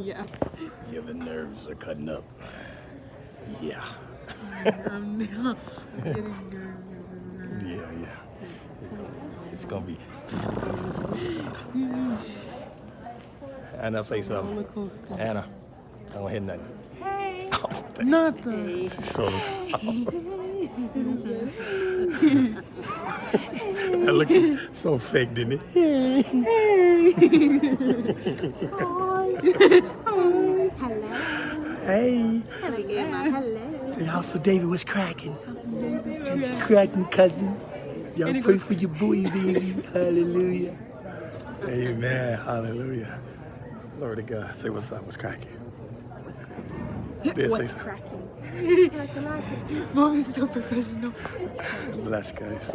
Yeah. Yeah, the nerves are cutting up. Yeah. I'm getting nervous. Yeah. It's gonna be. Anna, say something. Roller coaster. Anna, I don't hear nothing. Hey. Not the. So. That looking so fake, didn't it? Hello. Hey. Hello. Say, House of David was cracking. It's cracking, cousin. Y'all pray for your boy, baby. Hallelujah. Amen. Hallelujah. Glory to God. Say what's up. What's cracking? What's cracking? Mom is so professional. Bless, guys.